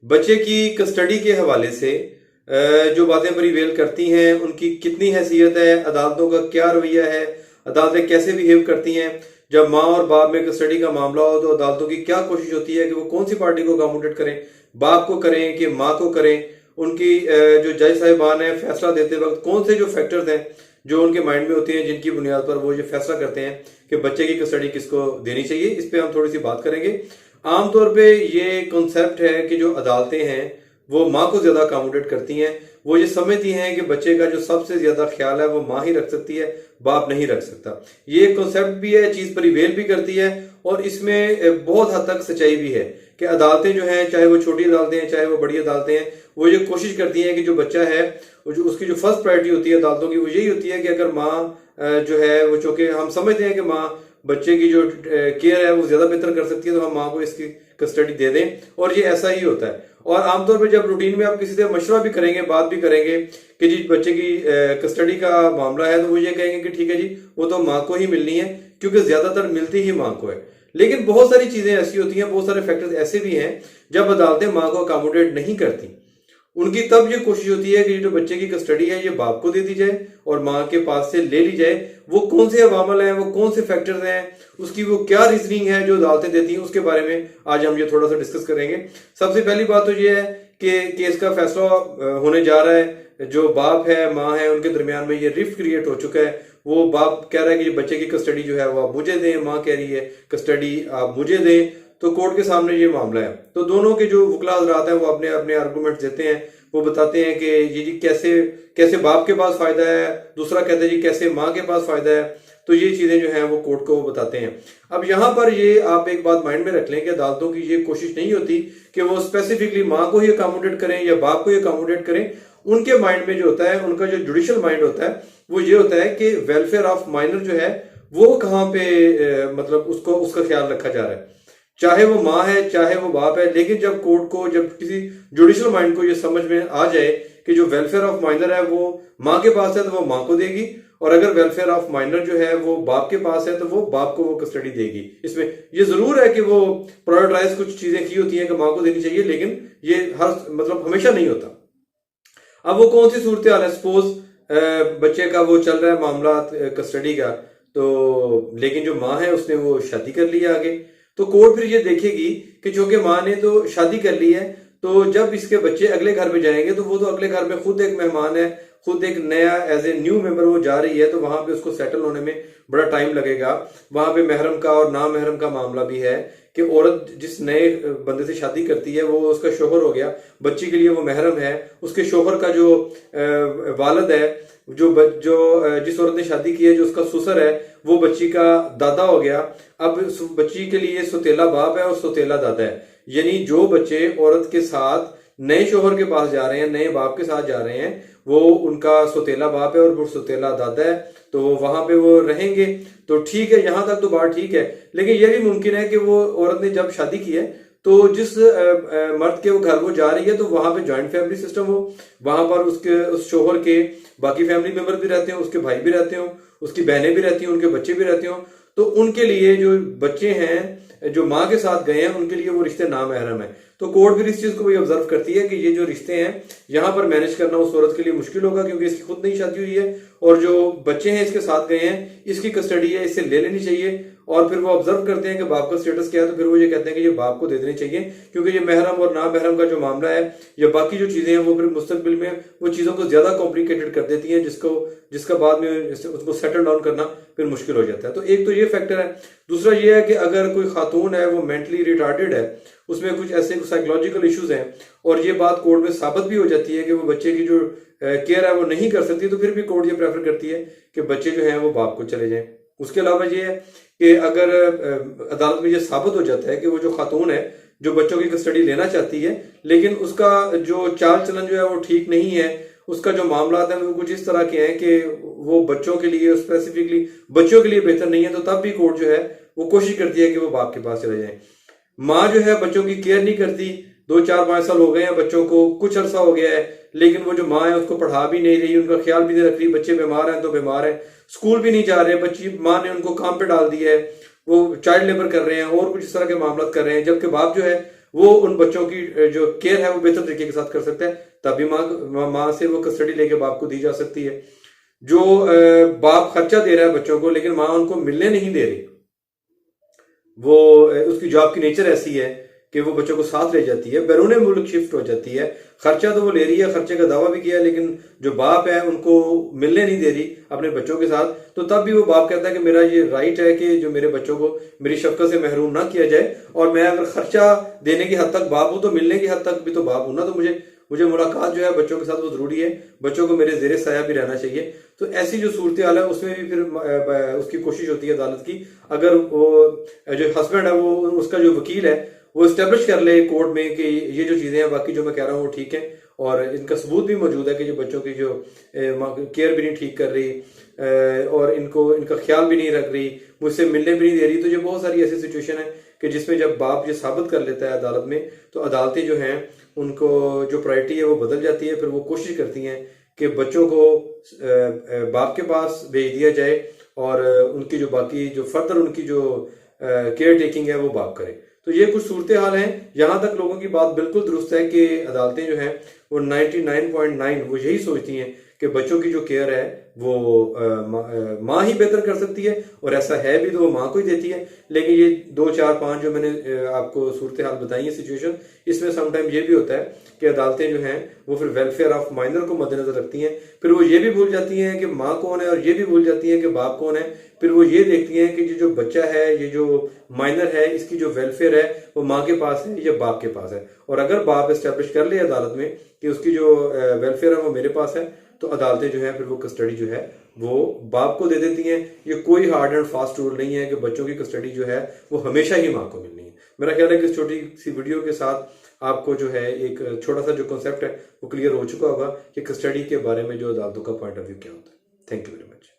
बच्चे की कस्टडी के हवाले से जो बातें प्रिवेल करती हैं उनकी कितनी हैसियत है, अदालतों का क्या रवैया है, अदालतें कैसे बिहेव करती हैं। जब माँ और बाप में कस्टडी का मामला हो तो अदालतों की क्या कोशिश होती है कि वो कौन सी पार्टी को अकोमोडेट करें, बाप को करें कि माँ को करें। उनकी जो जज साहिबान है फैसला देते वक्त कौन से जो फैक्टर्स हैं जो उनके माइंड में होते हैं जिनकी बुनियाद पर वो ये फैसला करते हैं कि बच्चे की कस्टडी किसको देनी चाहिए। इस पे हम थोड़ी सी बात करेंगे। आमतौर पे ये कॉन्सेप्ट है कि जो अदालतें हैं वो माँ को ज्यादा अकोमोडेट करती हैं। वो ये समझती हैं कि बच्चे का जो सबसे ज्यादा ख्याल है वो माँ ही रख सकती है, बाप नहीं रख सकता। ये एक कॉन्सेप्ट भी है, चीज प्रिवेल भी करती है और इसमें बहुत हद तक सच्चाई भी है कि अदालतें जो हैं, चाहे वो छोटी अदालतें हैं चाहे वो बड़ी अदालतें हैं, वो ये कोशिश करती हैं कि जो बच्चा है जो उसकी जो फर्स्ट प्रायोरिटी होती है अदालतों की वो यही होती है कि अगर माँ जो है वो, चूंकि हम समझते हैं कि माँ बच्चे की जो केयर है वो ज्यादा बेहतर कर सकती है, तो हम माँ को इसकी कस्टडी दे दें और ये ऐसा ही होता है। और आमतौर पर जब रूटीन में आप किसी से मशवरा भी करेंगे, बात भी करेंगे कि जी बच्चे की कस्टडी का मामला है, तो वो ये कहेंगे कि ठीक है जी वो तो माँ को ही मिलनी है क्योंकि ज्यादातर मिलती ही माँ को है। लेकिन बहुत सारी चीजें ऐसी होती हैं, बहुत सारे फैक्टर्स ऐसे भी हैं जब अदालतें माँ को अकोमोडेट नहीं करती। उनकी तब ये कोशिश होती है कि जो बच्चे की कस्टडी है ये बाप को दे दी जाए और माँ के पास से ले ली जाए। वो कौन से अवामल हैं, वो कौन से फैक्टर्स हैं, उसकी वो क्या रीजनिंग है जो अदालतें देती हैं, उसके बारे में आज हम ये थोड़ा सा डिस्कस करेंगे। सबसे पहली बात तो ये है कि केस का फैसला होने जा रहा है। जो बाप है माँ है उनके दरमियान में ये रिफ्ट क्रिएट हो चुका है। वो बाप कह रहा है कि बच्चे की कस्टडी जो है वो आप मुझे दें, माँ कह रही है कस्टडी आप मुझे दें। तो कोर्ट के सामने ये मामला है, तो दोनों के जो वकील हजरात हैं वो अपने अपने आर्गूमेंट देते हैं। वो बताते हैं कि ये जी कैसे कैसे बाप के पास फायदा है, दूसरा कहता है जी कैसे माँ के पास फायदा है। तो ये चीजें जो हैं वो कोर्ट को बताते हैं। अब यहाँ पर ये आप एक बात माइंड में रख लें कि अदालतों की ये कोशिश नहीं होती कि वो स्पेसिफिकली माँ को ही अकोमोडेट करें या बाप को ही अकोमोडेट करें। उनके माइंड में जो होता है, उनका जो जुडिशियल माइंड होता है वो ये होता है कि वेलफेयर ऑफ माइनर जो है वो कहाँ पे मतलब उसको उसका ख्याल रखा जा रहा है, चाहे वो माँ है चाहे वो बाप है। लेकिन जब कोर्ट को, जब किसी जुडिशियल माइंड को ये समझ में आ जाए कि जो वेलफेयर ऑफ माइनर है वो माँ के पास है तो वो माँ को देगी, और अगर वेलफेयर ऑफ माइनर जो है वो बाप के पास है तो वो बाप को वो कस्टडी देगी। इसमें ये जरूर है कि वो प्रायोरिटाइज कुछ चीजें की होती हैं कि माँ को देनी चाहिए, लेकिन ये हर मतलब हमेशा नहीं होता। अब वो कौन सी सूरत हाल है, सपोज बच्चे का वो चल रहा है मामला कस्टडी का, तो लेकिन जो माँ है उसने वो शादी कर ली आगे, तो कोर्ट फिर ये देखेगी कि चूंकि माँ ने तो शादी कर ली है तो जब इसके बच्चे अगले घर में जाएंगे तो वो तो अगले घर में खुद एक मेहमान है, खुद एक नया एज ए न्यू मेंबर वो जा रही है, तो वहां पे उसको सेटल होने में बड़ा टाइम लगेगा। वहां पे महरम का और ना महरम का मामला भी है कि औरत जिस नए बंदे से शादी करती है वो उसका शोहर हो गया, बच्ची के लिए वो महरम है। उसके शोहर का जो वालिद है, जो जिस औरत ने शादी की है, जो उसका ससुर है, वो बच्ची का दादा हो गया। अब बच्ची के लिए सौतेला बाप है और सौतेला दादा है। यानी जो बच्चे औरत के साथ नए शोहर के पास जा रहे हैं, नए बाप के साथ जा रहे हैं, वो उनका सौतेला बाप है और वो सौतेला दादा है, तो वहां पे वो रहेंगे। तो ठीक है, यहां तक तो बात ठीक है। लेकिन यह भी मुमकिन है कि वो औरत ने जब शादी की है तो जिस मर्द के वो घर वो जा रही है तो वहां पे जॉइंट फैमिली सिस्टम हो, वहां पर उसके उस शोहर के बाकी फैमिली मेंबर भी रहते हो, उसके भाई भी रहते हो, उसकी बहनें भी रहती हैं, उनके बच्चे भी रहते हो। तो उनके लिए जो बच्चे हैं जो माँ के साथ गए हैं उनके लिए वो रिश्ते नामहरम है। तो कोर्ट भी इस चीज को भी ऑब्जर्व करती है कि ये जो रिश्ते हैं यहाँ पर मैनेज करना उस औरत के लिए मुश्किल होगा क्योंकि इसकी खुद नई शादी हुई है और जो बच्चे हैं इसके साथ गए हैं इसकी कस्टडी है, इससे ले लेनी चाहिए। और फिर वो ऑब्जर्व करते हैं कि बाप का स्टेटस क्या है, तो फिर वो ये कहते हैं कि ये बाप को दे देनी चाहिए क्योंकि ये महरम और ना महरम का जो मामला है या बाकी जो चीजें हैं वो फिर मुस्तकबिल में वो चीजों को ज्यादा कॉम्प्लिकेटेड कर देती हैं, जिसका बाद में उसको सेटल डाउन करना फिर मुश्किल हो जाता है। तो एक तो ये फैक्टर है। दूसरा ये है कि अगर कोई खातून है वो मेंटली रिटार्डेड है, उसमें कुछ ऐसे साइकोलॉजिकल इश्यूज हैं और ये बात कोर्ट में साबित भी हो जाती है कि वो बच्चे की जो केयर है वो नहीं कर सकती, तो फिर भी कोर्ट ये प्रेफर करती है कि बच्चे जो हैं वो बाप को चले जाएं। उसके अलावा ये है कि अगर अदालत में ये साबित हो जाता है कि वो जो खातून है जो बच्चों की कस्टडी लेना चाहती है लेकिन उसका जो चाल चलन जो है वो ठीक नहीं है, उसका जो मामला है वो कुछ इस तरह के हैं कि वो बच्चों के लिए स्पेसिफिकली बच्चों के लिए बेहतर नहीं है, तो तब भी कोर्ट जो है वो कोशिश करती है कि वो बाप के पास चले जाए। माँ जो है बच्चों की केयर नहीं करती, 2-4-5 साल हो गए हैं बच्चों को, कुछ अरसा हो गया है, लेकिन वो जो माँ है उसको पढ़ा भी नहीं रही, उनका ख्याल भी नहीं रख रही। बच्चे बीमार हैं तो बीमार हैं, स्कूल भी नहीं जा रहे, बच्ची माँ ने उनको काम पे डाल दिया है, वो चाइल्ड लेबर कर रहे हैं और कुछ इस तरह के मामला कर रहे हैं। जबकि बाप जो है वो उन बच्चों की जो केयर है वो बेहतर तरीके के साथ कर सकता है, तभी माँ से वो कस्टडी लेके बाप को दी जा सकती है। जो बाप खर्चा दे रहा है बच्चों को लेकिन माँ उनको मिलने नहीं दे रही, वो उसकी जॉब की नेचर ऐसी है कि वो बच्चों को साथ ले जाती है, बैरून मुल्क शिफ्ट हो जाती है, खर्चा तो वो ले रही है, खर्चे का दावा भी किया, लेकिन जो बाप है उनको मिलने नहीं दे रही अपने बच्चों के साथ। तो तब भी वो बाप कहता है कि मेरा ये राइट है कि जो मेरे बच्चों को मेरी शफकत से महरूम ना किया जाए, और मैं अगर खर्चा देने की हद तक बाप हूं तो मिलने की हद तक भी तो बाप हूं ना, तो मुझे मुलाकात जो है बच्चों के साथ वो जरूरी है, बच्चों को मेरे जेरे साया भी रहना चाहिए। तो ऐसी जो सूरत हाल है उसमें भी फिर उसकी कोशिश होती है अदालत की, अगर वो जो हस्बैंड है वो उसका जो वकील है वो इस्टेब्लिश कर ले कोर्ट में कि ये जो चीजें हैं बाकी जो मैं कह रहा हूँ वो ठीक है, और इनका सबूत भी मौजूद है कि जो बच्चों की जो केयर भी नहीं ठीक कर रही और इनका ख्याल भी नहीं रख रही, मुझसे मिलने भी नहीं दे रही, तो ये बहुत सारी ऐसी सिचुएशन है कि जिसमें जब बाप ये साबित कर लेता है अदालत में, तो अदालतें जो हैं उनको जो प्रायोरिटी है वो बदल जाती है। फिर वो कोशिश करती हैं कि बच्चों को बाप के पास भेज दिया जाए और उनकी जो बाकी जो फर्दर उनकी जो केयर टेकिंग है वो बाप करे। तो ये कुछ सूरत हाल हैं। यहाँ तक लोगों की बात बिल्कुल दुरुस्त है कि अदालतें जो हैं वो 99.9 वो यही सोचती हैं कि बच्चों की जो केयर है वो माँ ही बेहतर कर सकती है, और ऐसा है भी तो वो माँ को ही देती है। लेकिन ये 2 4 5 जो मैंने आपको सूरत हाल बताई है सिचुएशन, इसमें समटाइम ये भी होता है कि अदालतें जो हैं वो फिर वेलफेयर ऑफ माइनर को मद्देनजर रखती हैं, फिर वो ये भी भूल जाती हैं कि माँ कौन है, और ये भी भूल जाती हैं कि बाप कौन है। फिर वो ये देखती हैं कि ये जो बच्चा है, ये जो माइनर है, इसकी जो वेलफेयर है वो माँ के पास है या बाप के पास है, और अगर बाप एस्टेब्लिश कर ले अदालत में कि उसकी जो वेलफेयर है वो मेरे पास है, तो अदालतें जो है फिर वो कस्टडी जो है वो बाप को दे देती हैं। ये कोई हार्ड एंड फास्ट रूल नहीं है कि बच्चों की कस्टडी जो है वो हमेशा ही माँ को मिलनी है। मेरा ख्याल है कि इस छोटी सी वीडियो के साथ आपको जो है एक छोटा सा जो कॉन्सेप्ट है वो क्लियर हो चुका होगा कि कस्टडी के बारे में जो अदालतों का पॉइंट ऑफ व्यू क्या होता है। Thank you very much.